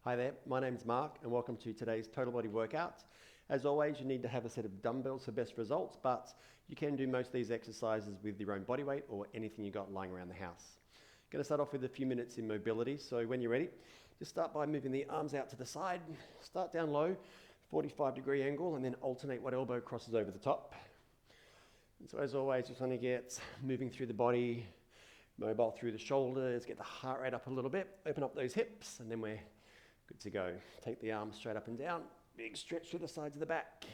Hi there, my name's Mark and welcome to today's total body workout. As always, you need to have a set of dumbbells for best results, but you can do most of these exercises with your own body weight or anything you got lying around the house. Going to start off with a few minutes in mobility, so when you're ready, just start by moving the arms out to the side, start down low, 45-degree angle, and then alternate what elbow crosses over the top. And so as always, just want to get moving through the body, mobile through the shoulders, get the heart rate up a little bit, open up those hips, and then we're good to go. Take the arms straight up and down, big stretch through the sides of the back.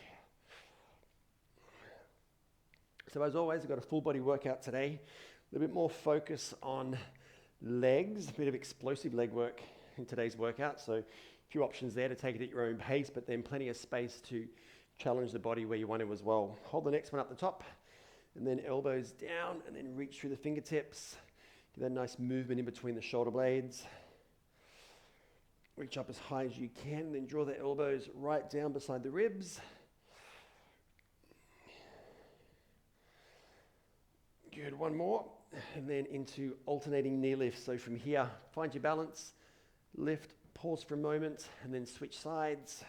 So as always, I've got a full body workout today, a little bit more focus on legs, a bit of explosive leg work in today's workout. So a few options there to take it at your own pace, but then plenty of space to challenge the body where you want to as well. Hold the next one up the top, and then elbows down, and then reach through the fingertips. Do that nice movement in between the shoulder blades. Reach up as high as you can, then draw the elbows right down beside the ribs. Good, one more. And then into alternating knee lifts. So from here, find your balance, lift, pause for a moment, and then switch sides.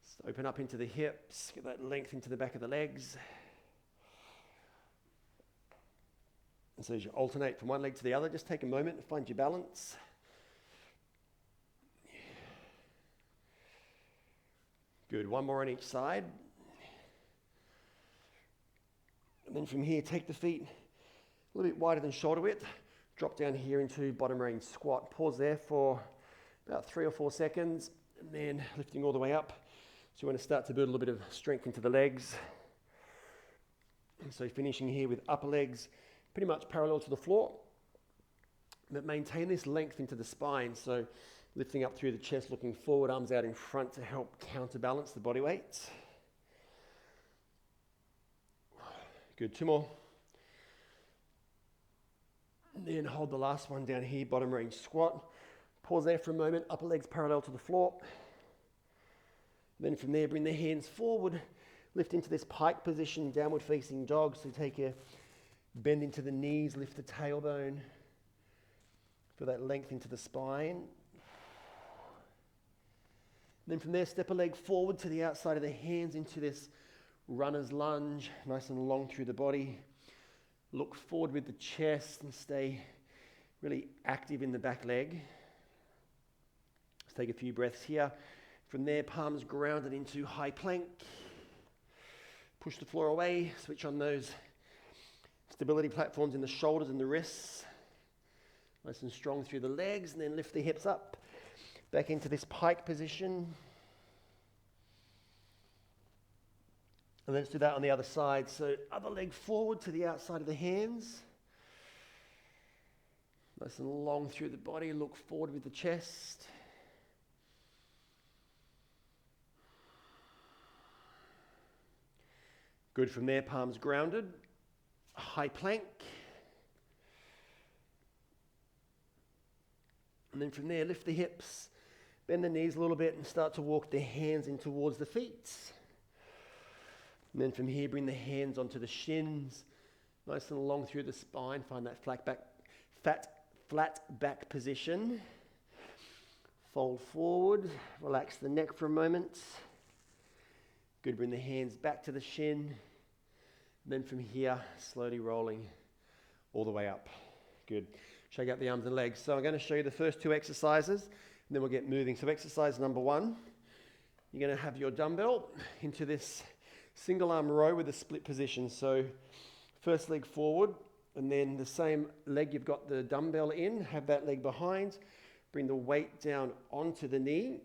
Just open up into the hips, get that length into the back of the legs. And so as you alternate from one leg to the other, just take a moment to find your balance. Good, one more on each side. And then from here, take the feet a little bit wider than shoulder width. Drop down here into bottom range squat. Pause there for about 3 or 4 seconds, and then lifting all the way up. So you want to start to build a little bit of strength into the legs. And so finishing here with upper legs pretty much parallel to the floor, but maintain this length into the spine. So lifting up through the chest, looking forward, arms out in front to help counterbalance the body weight. Good, 2 more. And then hold the last one down here, bottom range squat. Pause there for a moment, upper legs parallel to the floor. Then from there, bring the hands forward, lift into this pike position, downward facing dog. So take a bend into the knees, lift the tailbone. Feel that length into the spine. Then from there, step a leg forward to the outside of the hands into this runner's lunge, nice and long through the body. Look forward with the chest and stay really active in the back leg. Let's take a few breaths here. From there, palms grounded into high plank. Push the floor away, switch on those stability platforms in the shoulders and the wrists. Nice and strong through the legs, and then lift the hips up. Back into this pike position. And let's do that on the other side. So other leg forward to the outside of the hands. Nice and long through the body. Look forward with the chest. Good, from there, palms grounded. High plank. And then from there, lift the hips. Bend the knees a little bit and start to walk the hands in towards the feet. And then from here, bring the hands onto the shins. Nice and long through the spine. Find that flat back position. Fold forward. Relax the neck for a moment. Good, bring the hands back to the shin. And then from here, slowly rolling all the way up. Good. Shake out the arms and legs. So I'm going to show you the first 2 exercises, and then we'll get moving. So exercise number 1, you're going to have your dumbbell into this single arm row with a split position. So first leg forward, and then the same leg you've got the dumbbell in, have that leg behind, bring the weight down onto the knee,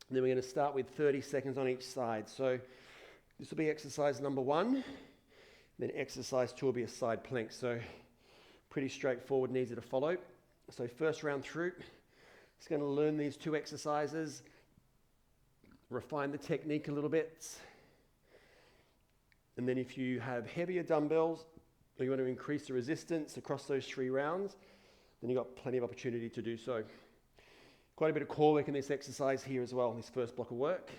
and then we're going to start with 30 seconds on each side. So this will be exercise number 1, then exercise 2 will be a side plank. So pretty straightforward and easy to follow. So first round through, just going to learn these 2 exercises, refine the technique a little bit. And then if you have heavier dumbbells or you want to increase the resistance across those 3 rounds, then you've got plenty of opportunity to do so. Quite a bit of core work in this exercise here as well, this first block of work.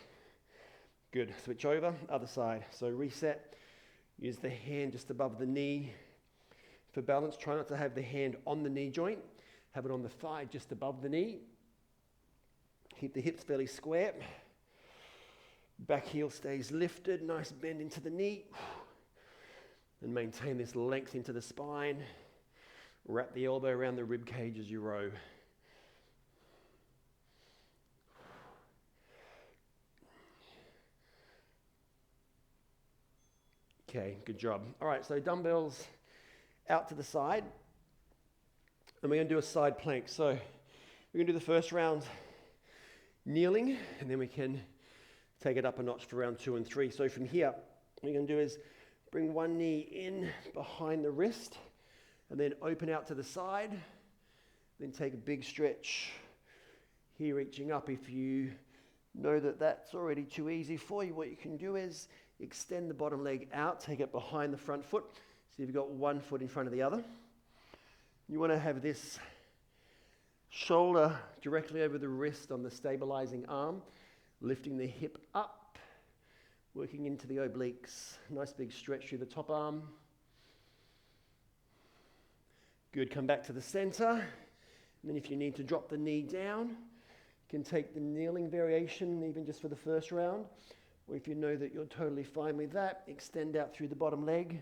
Good, switch over, other side. So reset, use the hand just above the knee. For balance, try not to have the hand on the knee joint. Have it on the thigh just above the knee. Keep the hips fairly square. Back heel stays lifted, nice bend into the knee. And maintain this length into the spine. Wrap the elbow around the rib cage as you row. Okay, good job. All right, so dumbbells out to the side. And we're going to do a side plank. So we're going to do the first round kneeling, and then we can take it up a notch for round 2 and 3. So from here, what we're going to do is bring one knee in behind the wrist, and then open out to the side. Then take a big stretch here, reaching up. If you know that that's already too easy for you, what you can do is extend the bottom leg out, take it behind the front foot. So you've got one foot in front of the other. You want to have this shoulder directly over the wrist on the stabilizing arm, lifting the hip up, working into the obliques. Nice big stretch through the top arm. Good, come back to the center. And then if you need to drop the knee down, you can take the kneeling variation, even just for the first round. Or if you know that you're totally fine with that, extend out through the bottom leg.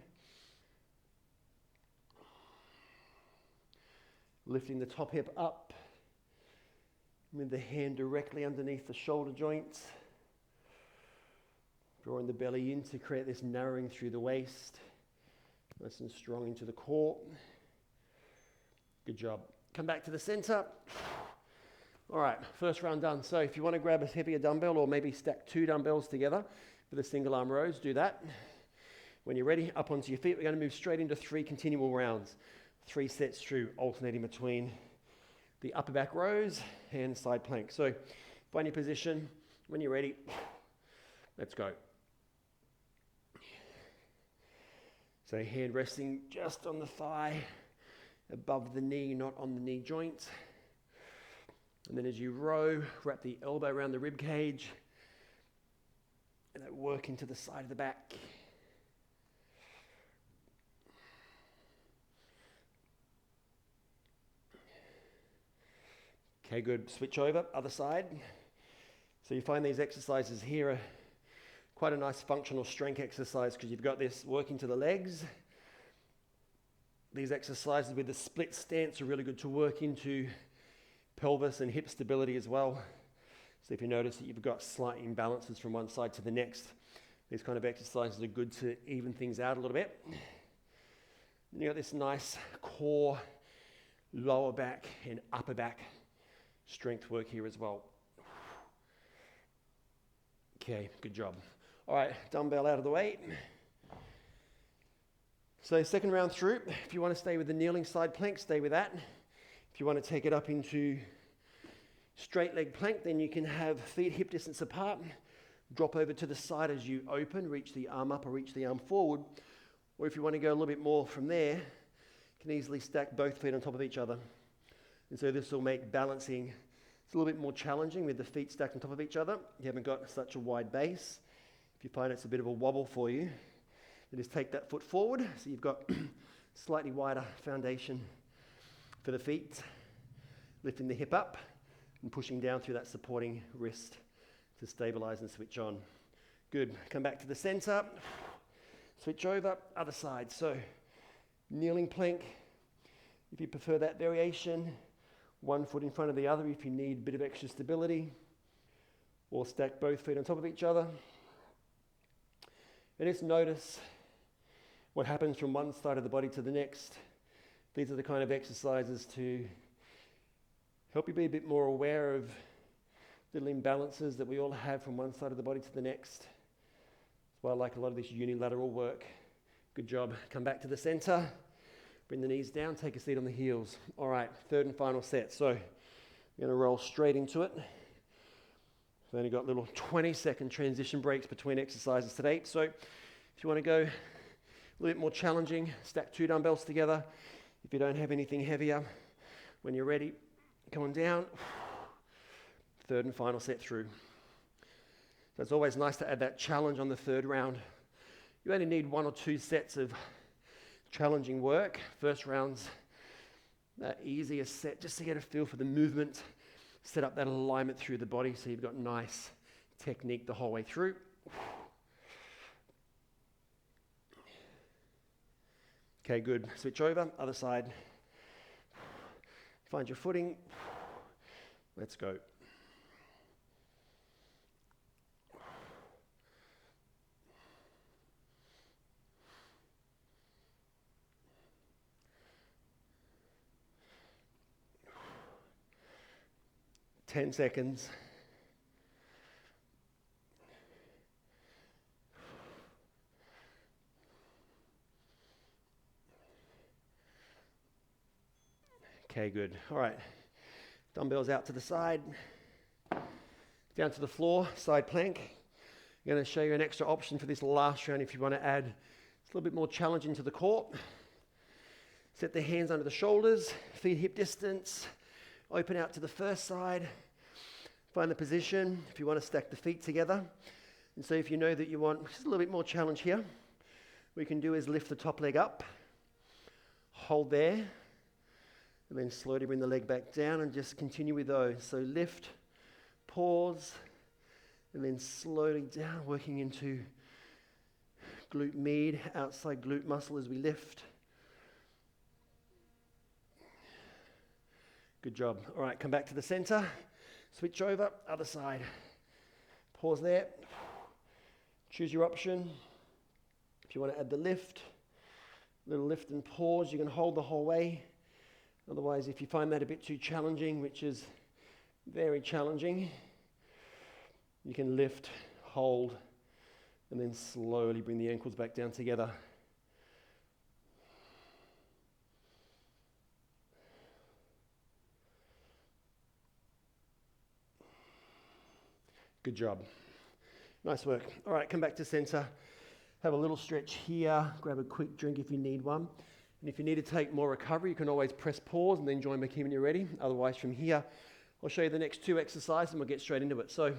Lifting the top hip up with the hand directly underneath the shoulder joints. Drawing the belly in to create this narrowing through the waist. Nice and strong into the core. Good job. Come back to the center. All right, first round done. So if you want to grab a heavier dumbbell or maybe stack 2 dumbbells together for the single arm rows, do that. When you're ready, up onto your feet, we're going to move straight into 3 continual rounds. 3 sets through, alternating between the upper back rows and side plank. So find your position. When you're ready, let's go. So hand resting just on the thigh, above the knee, not on the knee joint. And then as you row, wrap the elbow around the rib cage and work into the side of the back. Okay, good. Switch over, other side. So you find these exercises here are quite a nice functional strength exercise because you've got this working to the legs. These exercises with the split stance are really good to work into pelvis and hip stability as well. So if you notice that you've got slight imbalances from one side to the next, these kind of exercises are good to even things out a little bit. And you've got this nice core, lower back and upper back strength work here as well. Okay, good job. All right, dumbbell out of the way. So second round through, if you want to stay with the kneeling side plank, stay with that. If you want to take it up into straight leg plank, then you can have feet hip distance apart, drop over to the side as you open, reach the arm up or reach the arm forward. Or if you want to go a little bit more from there, you can easily stack both feet on top of each other. And so this will make balancing, it's a little bit more challenging with the feet stacked on top of each other. You haven't got such a wide base. If you find it's a bit of a wobble for you, then just take that foot forward so you've got slightly wider foundation for the feet, lifting the hip up and pushing down through that supporting wrist to stabilize and switch on. Good. Come back to the center, switch over, other side. So kneeling plank, if you prefer that variation, one foot in front of the other if you need a bit of extra stability, or stack both feet on top of each other. And just notice what happens from one side of the body to the next. These are the kind of exercises to help you be a bit more aware of little imbalances that we all have from one side of the body to the next. That's why I like a lot of this unilateral work. Good job. Come back to the center. Bring the knees down. Take a seat on the heels. All right, third and final set. So we're going to roll straight into it. We've only got little 20-second transition breaks between exercises today. So if you want to go a little bit more challenging, stack 2 dumbbells together. If you don't have anything heavier, when you're ready, come on down. Third and final set through. So it's always nice to add that challenge on the third round. You only need 1 or 2 sets of challenging work. First round's that easiest set, just to get a feel for the movement set up that alignment through the body so you've got nice technique the whole way through. Okay, good. Switch over, other side. Find your footing. Let's go. Ten seconds. Okay, good. All right. Dumbbells out to the side. Down to the floor, side plank. I'm going to show you an extra option for this last round if you want to add a little bit more challenge into the core. Set the hands under the shoulders, feet hip distance. Open out to the first side. Find the position if you want to stack the feet together. And so if you know that you want just a little bit more challenge here, what we can do is lift the top leg up, hold there, and then slowly bring the leg back down and just continue with those. So lift, pause, and then slowly down, working into glute med, outside glute muscle as we lift. Good job. All right, come back to the center. Switch over, other side. Pause there. Choose your option. If you want to add the lift, little lift and pause, you can hold the whole way. Otherwise, if you find that a bit too challenging, which is very challenging, you can lift, hold, and then slowly bring the ankles back down together. Good job. Nice work. All right, come back to center. Have a little stretch here. Grab a quick drink if you need one. And if you need to take more recovery, you can always press pause and then join back in when you're ready. Otherwise, from here, I'll show you the next two exercises and we'll get straight into it. So, we're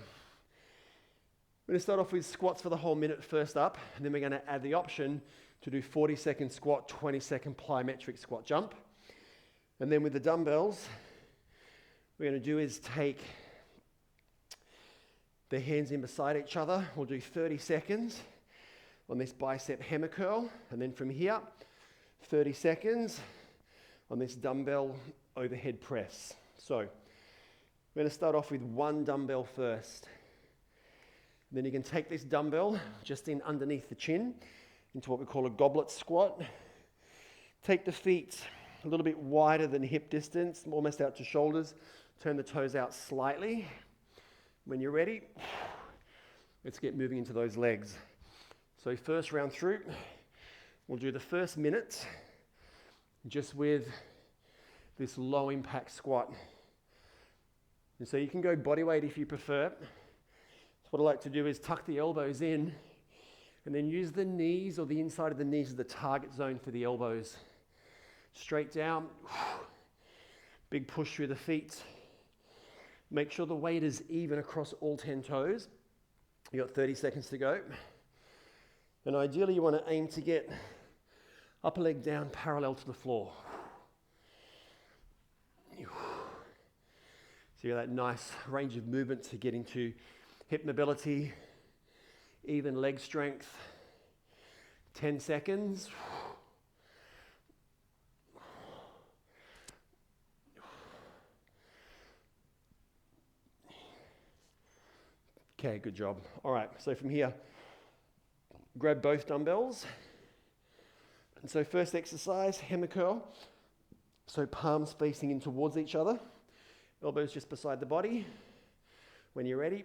going to start off with squats for the whole minute first up, and then we're going to add the option to do 40-second squat, 20-second plyometric squat jump. And then with the dumbbells, what we're going to do is take the hands in beside each other. We'll do 30 seconds on this bicep hammer curl, and then from here, 30 seconds on this dumbbell overhead press. So, we're going to start off with one dumbbell first. Then you can take this dumbbell just in underneath the chin into what we call a goblet squat. Take the feet a little bit wider than hip distance, almost out to shoulders. Turn the toes out slightly. When you're ready, let's get moving into those legs. So first round through, we'll do the first minute just with this low impact squat. And so you can go body weight if you prefer. What I like to do is tuck the elbows in and then use the knees or the inside of the knees as the target zone for the elbows. Straight down, big push through the feet. Make sure the weight is even across all 10 toes. You got 30 seconds to go. And ideally you want to aim to get upper leg down parallel to the floor. So you got that nice range of movement to get into hip mobility, even leg strength. 10 seconds. Okay, good job. All right, so from here, grab both dumbbells. And so first exercise, hammer curl. So palms facing in towards each other. Elbows just beside the body. When you're ready,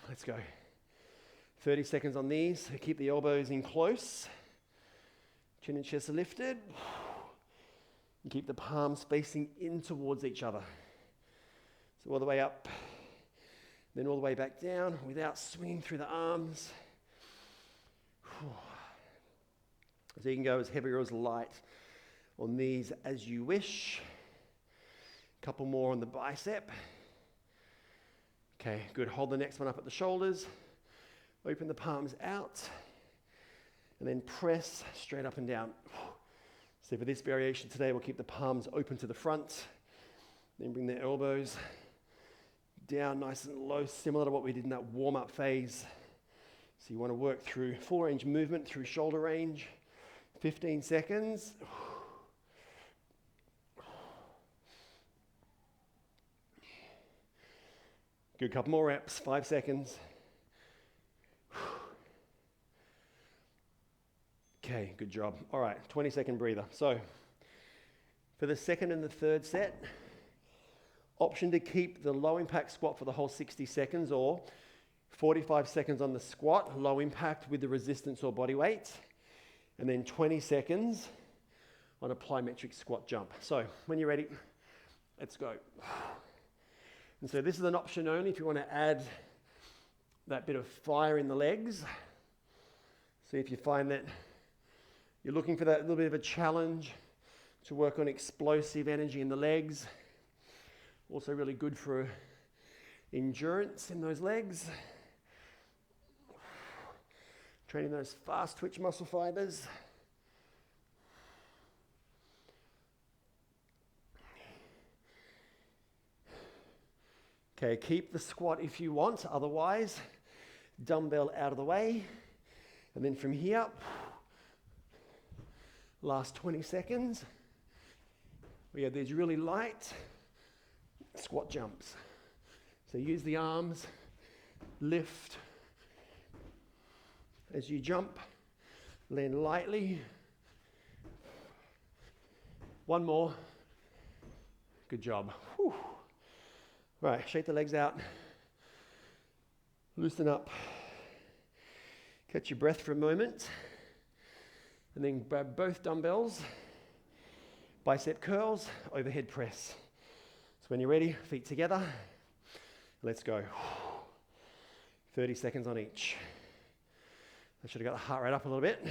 let's go. 30 seconds on these. So keep the elbows in close. Chin and chest are lifted. And keep the palms facing in towards each other. So all the way up. Then all the way back down without swinging through the arms. So you can go as heavy or as light on these as you wish. A couple more on the bicep. Okay, good. Hold the next one up at the shoulders. Open the palms out. And then press straight up and down. So for this variation today, we'll keep the palms open to the front. Then bring the elbows down nice and low, similar to what we did in that warm-up phase. So you want to work through full range movement through shoulder range, 15 seconds. Good, couple more reps, 5 seconds. Okay, good job. All right, 20-second breather. So for the second and the third set, option to keep the low impact squat for the whole 60 seconds or 45 seconds on the squat, low impact with the resistance or body weight, and then 20 seconds on a plyometric squat jump. So when you're ready, let's go. And so this is an option only if you want to add that bit of fire in the legs. So if you find that you're looking for that little bit of a challenge to work on explosive energy in the legs, also really good for endurance in those legs. Training those fast twitch muscle fibers. Okay, keep the squat if you want, otherwise, dumbbell out of the way. And then from here, last 20 seconds, we have these really light squat jumps. So use the arms, lift as you jump, land lightly. One more. Good job. Whew. Right, shake the legs out, loosen up, catch your breath for a moment, and then grab both dumbbells, bicep curls, overhead press. So when you're ready, feet together, let's go. 30 seconds on each. I should have got the heart rate up a little bit.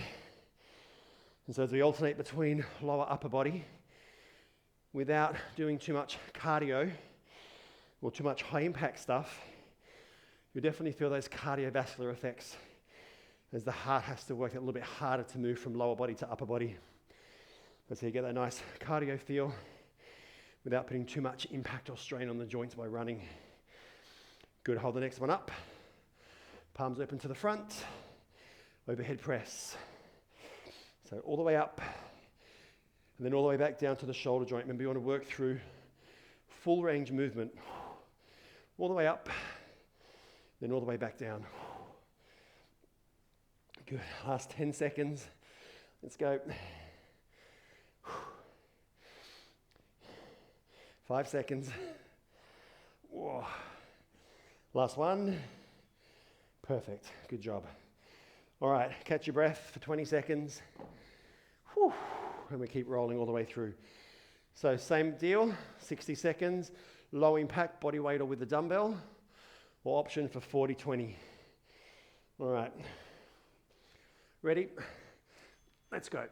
And so as we alternate between lower upper body, without doing too much cardio, or too much high impact stuff, you'll definitely feel those cardiovascular effects as the heart has to work a little bit harder to move from lower body to upper body. So you get that nice cardio feel without putting too much impact or strain on the joints by running. Good, hold the next one up. Palms open to the front, overhead press. So all the way up, and then all the way back down to the shoulder joint. Remember, you want to work through full range movement. All the way up, then all the way back down. Good, last 10 seconds. Let's go. 5 seconds. Whoa. Last one. Perfect, good job. All right, catch your breath for 20 seconds. Whew. And we keep rolling all the way through. So same deal, 60 seconds. Low impact, body weight or with the dumbbell, or option for 40-20. All right, ready? Let's go.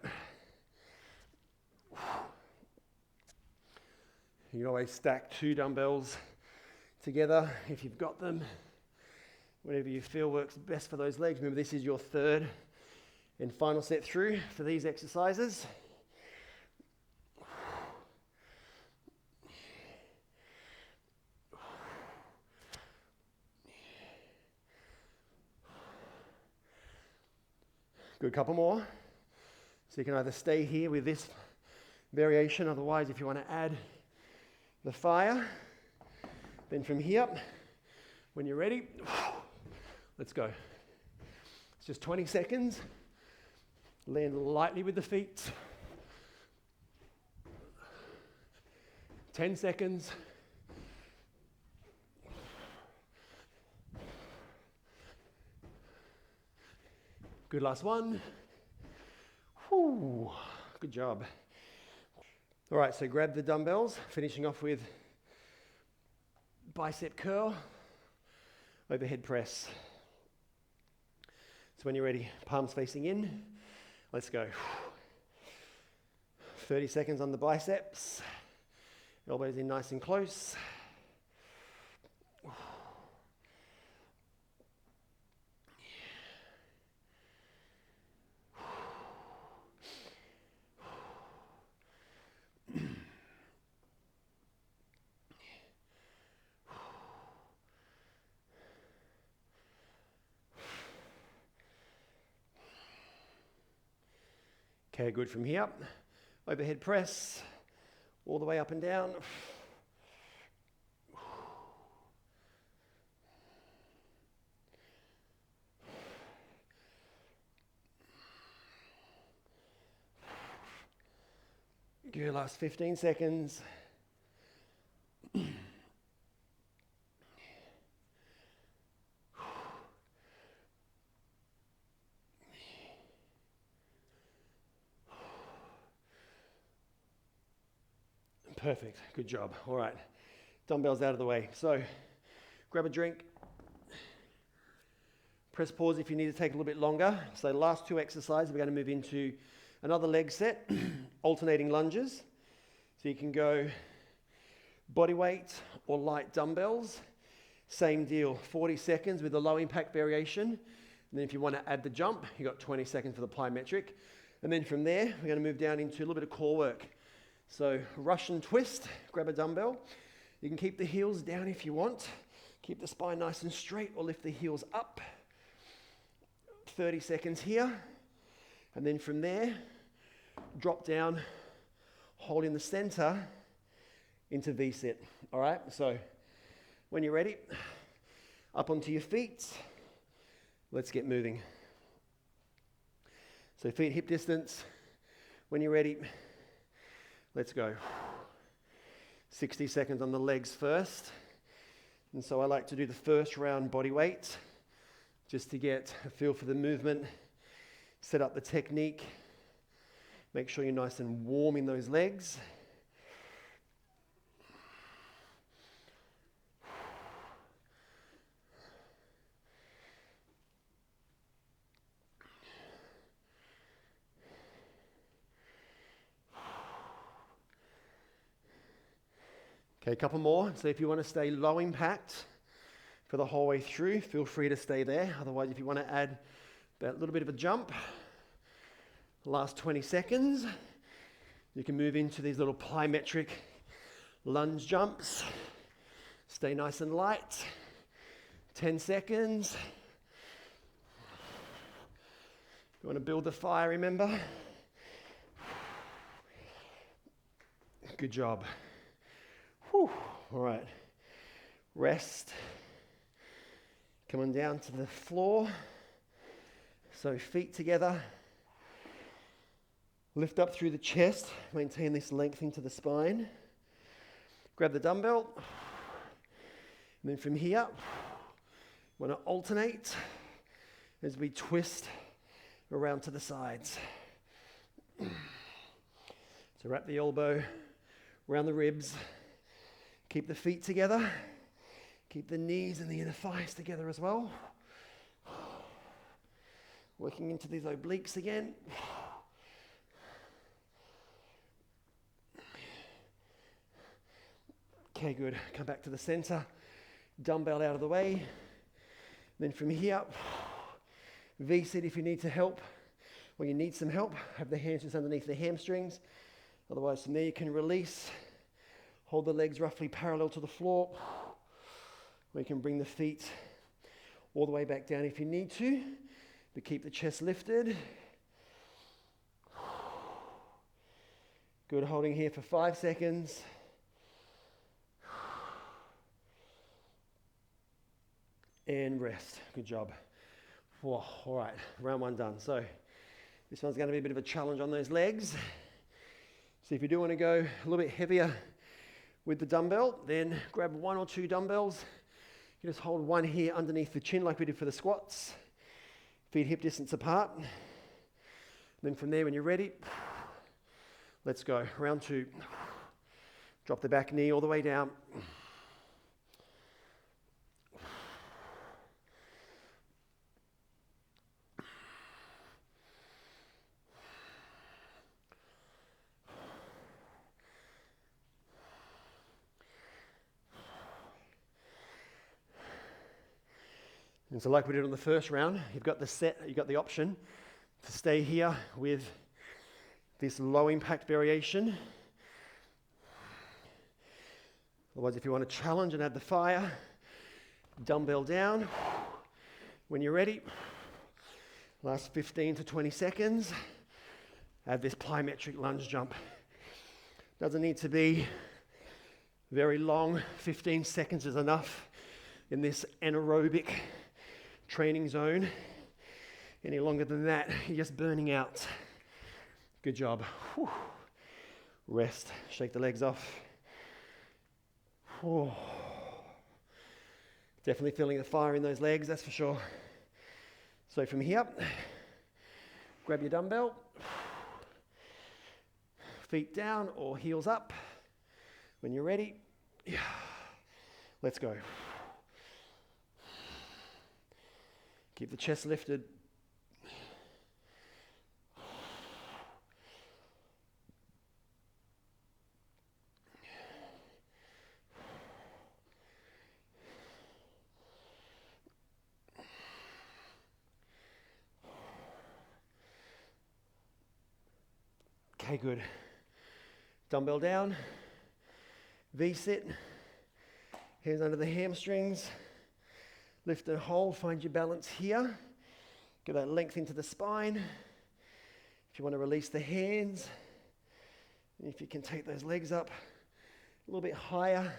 You can always stack 2 dumbbells together if you've got them. Whatever you feel works best for those legs. Remember, this is your third and final set through for these exercises. Good, couple more. So you can either stay here with this variation, otherwise if you want to add the fire, then from here, when you're ready, let's go. It's just 20 seconds. Land lightly with the feet. 10 seconds. Good, last one. Whew. Good job. All right, so grab the dumbbells, finishing off with bicep curl, overhead press. So when you're ready, palms facing in, let's go. 30 seconds on the biceps, elbows in nice and close. Okay, good. From here, overhead press, all the way up and down. Good, last 15 seconds. Perfect, good job. All right, dumbbells out of the way. So grab a drink, press pause if you need to take a little bit longer. So the last two exercises, we're going to move into another leg set, alternating lunges. So you can go body weight or light dumbbells. Same deal, 40 seconds with a low impact variation. And then if you want to add the jump, you've got 20 seconds for the plyometric. And then from there, we're going to move down into a little bit of core work. So Russian twist, grab a dumbbell. You can keep the heels down if you want. Keep the spine nice and straight or lift the heels up. 30 seconds here. And then from there, drop down, hold in the center into V-sit. All right, so when you're ready, up onto your feet. Let's get moving. So feet hip distance. When you're ready, let's go. 60 seconds on the legs first. And so I like to do the first round body weight just to get a feel for the movement, set up the technique, make sure you're nice and warm in those legs. Okay, a couple more. So if you want to stay low impact for the whole way through, feel free to stay there. Otherwise, if you want to add a little bit of a jump, the last 20 seconds, you can move into these little plyometric lunge jumps. Stay nice and light. 10 seconds. You want to build the fire, remember? Good job. Whew. All right, rest. Come on down to the floor. So feet together. Lift up through the chest. Maintain this length into the spine. Grab the dumbbell. And then from here, want to alternate as we twist around to the sides. So wrap the elbow around the ribs. Keep the feet together. Keep the knees and the inner thighs together as well. Working into these obliques again. Okay, good. Come back to the center. Dumbbell out of the way. Then from here, V-sit if you need to help, or you need some help. Have the hands just underneath the hamstrings. Otherwise, from there you can release. Hold the legs roughly parallel to the floor. Or you can bring the feet all the way back down if you need to, but keep the chest lifted. Good, holding here for 5 seconds. And rest. Good job. Whoa, all right, round one done. So this one's going to be a bit of a challenge on those legs. So if you do want to go a little bit heavier with the dumbbell, then grab 1 or 2 dumbbells. You just hold one here underneath the chin like we did for the squats. Feet hip distance apart. Then from there, when you're ready, let's go. Round 2. Drop the back knee all the way down. And so like we did on the first round, you've got the option to stay here with this low impact variation. Otherwise, if you want to challenge and add the fire, dumbbell down. When you're ready, last 15 to 20 seconds. Add this plyometric lunge jump. Doesn't need to be very long. 15 seconds is enough in this anaerobic training zone. Any longer than that, you're just burning out. Good job. Whew. Rest. Shake the legs off. Whew. Definitely feeling the fire in those legs, that's for sure. So from here, grab your dumbbell. Feet down or heels up. When you're ready, let's go. Keep the chest lifted. Okay, good. Dumbbell down, V-sit, hands under the hamstrings, lift and hold, find your balance here. Get that length into the spine. If you want to release the hands, if you can take those legs up a little bit higher,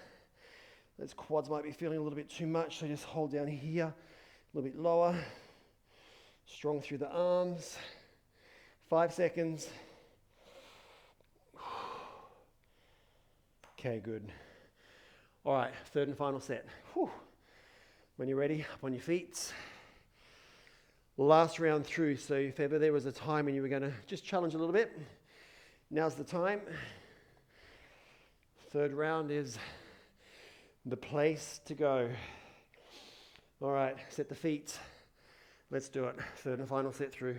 those quads might be feeling a little bit too much, so just hold down here, a little bit lower, strong through the arms. 5 seconds. Okay, good. All right, third and final set. Whew. When you're ready, up on your feet. Last round through, so if ever there was a time when you were going to just challenge a little bit, now's the time. Third round is the place to go. All right, set the feet. Let's do it. Third and final set through.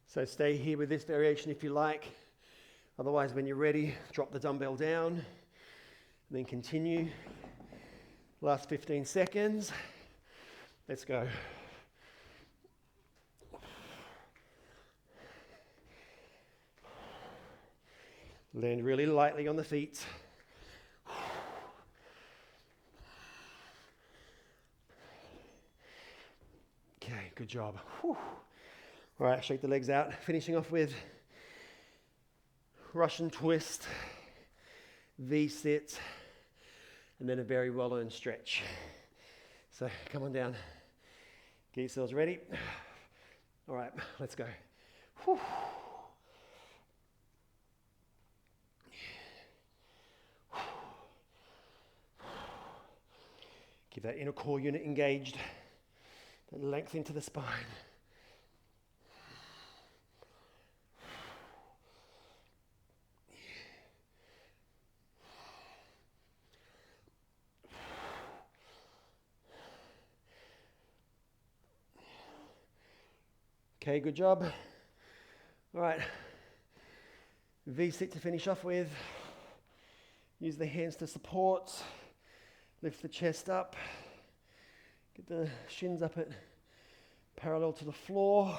So stay here with this variation if you like. Otherwise, when you're ready, drop the dumbbell down, and then continue. Last 15 seconds. Let's go. Land really lightly on the feet. Okay, good job. Whew. All right, shake the legs out. Finishing off with Russian twist, V-sit, and then a very well-earned stretch. So come on down. Get yourselves ready. All right, let's go. Whew. Keep that inner core unit engaged. That length into the spine. Okay, good job. All right, V-sit to finish off with. Use the hands to support. Lift the chest up. Get the shins up at parallel to the floor.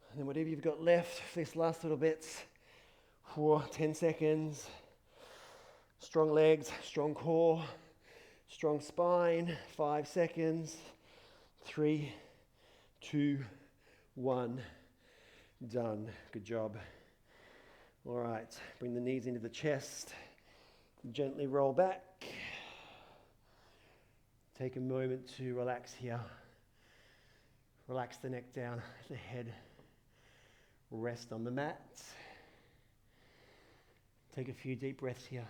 And then whatever you've got left, this last little bits for 10 seconds. Strong legs, strong core, strong spine. 5 seconds. 3, 2, 1. Done. Good job. All right, bring the knees into the chest. Gently roll back. Take a moment to relax here. Relax the neck down, the head. Rest on the mat. Take a few deep breaths here.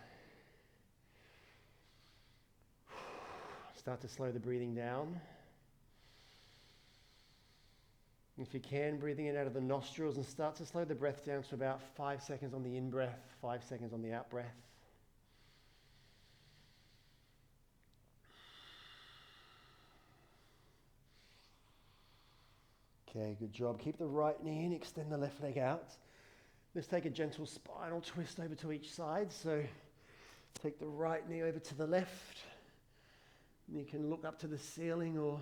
Start to slow the breathing down. If you can, breathing in out of the nostrils, and start to slow the breath down to about 5 seconds on the in-breath, 5 seconds on the out-breath. Okay, good job. Keep the right knee in, extend the left leg out. Let's take a gentle spinal twist over to each side. So take the right knee over to the left. And you can look up to the ceiling or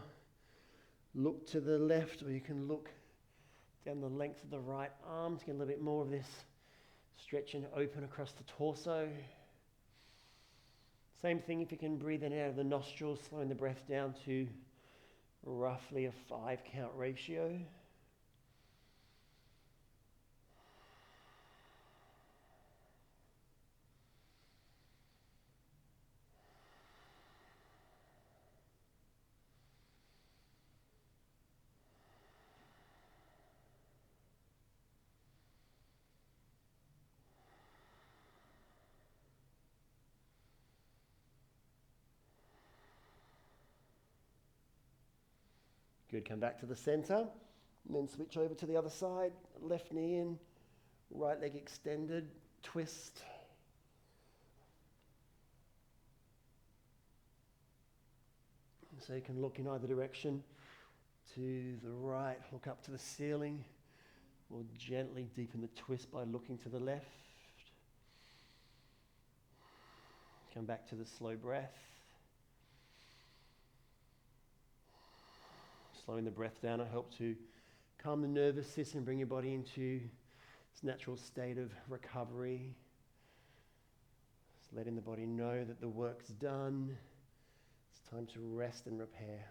look to the left, or you can look down the length of the right arm to get a little bit more of this stretch and open across the torso. Same thing if you can breathe in and out of the nostrils, slowing the breath down to roughly a 5 count ratio. Good, come back to the center, and then switch over to the other side. Left knee in, right leg extended, twist. So you can look in either direction, to the right, look up to the ceiling, or gently deepen the twist by looking to the left. Come back to the slow breath. Slowing the breath down will help to calm the nervous system, bring your body into its natural state of recovery. Just letting the body know that the work's done. It's time to rest and repair.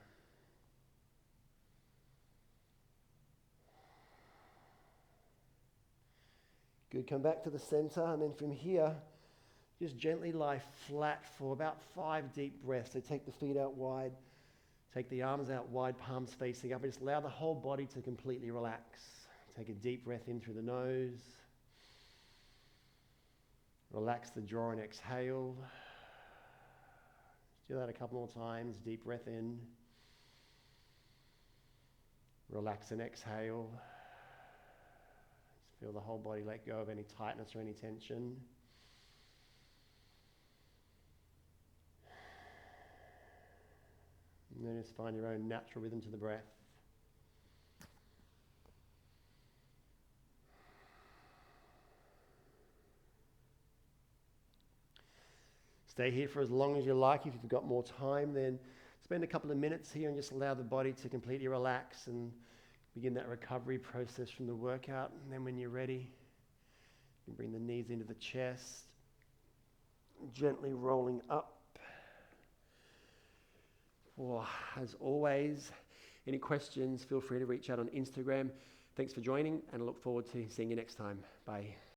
Good, come back to the center, and then from here, just gently lie flat for about 5 deep breaths. So take the feet out wide, take the arms out wide, palms facing up, and just allow the whole body to completely relax. Take a deep breath in through the nose. Relax the jaw and exhale. Do that a couple more times. Deep breath in. Relax and exhale. Just feel the whole body let go of any tightness or any tension. And then just find your own natural rhythm to the breath. Stay here for as long as you like. If you've got more time, then spend a couple of minutes here and just allow the body to completely relax and begin that recovery process from the workout. And then when you're ready, you can bring the knees into the chest, gently rolling up. Well, as always, any questions, feel free to reach out on Instagram. Thanks for joining, and I look forward to seeing you next time. Bye.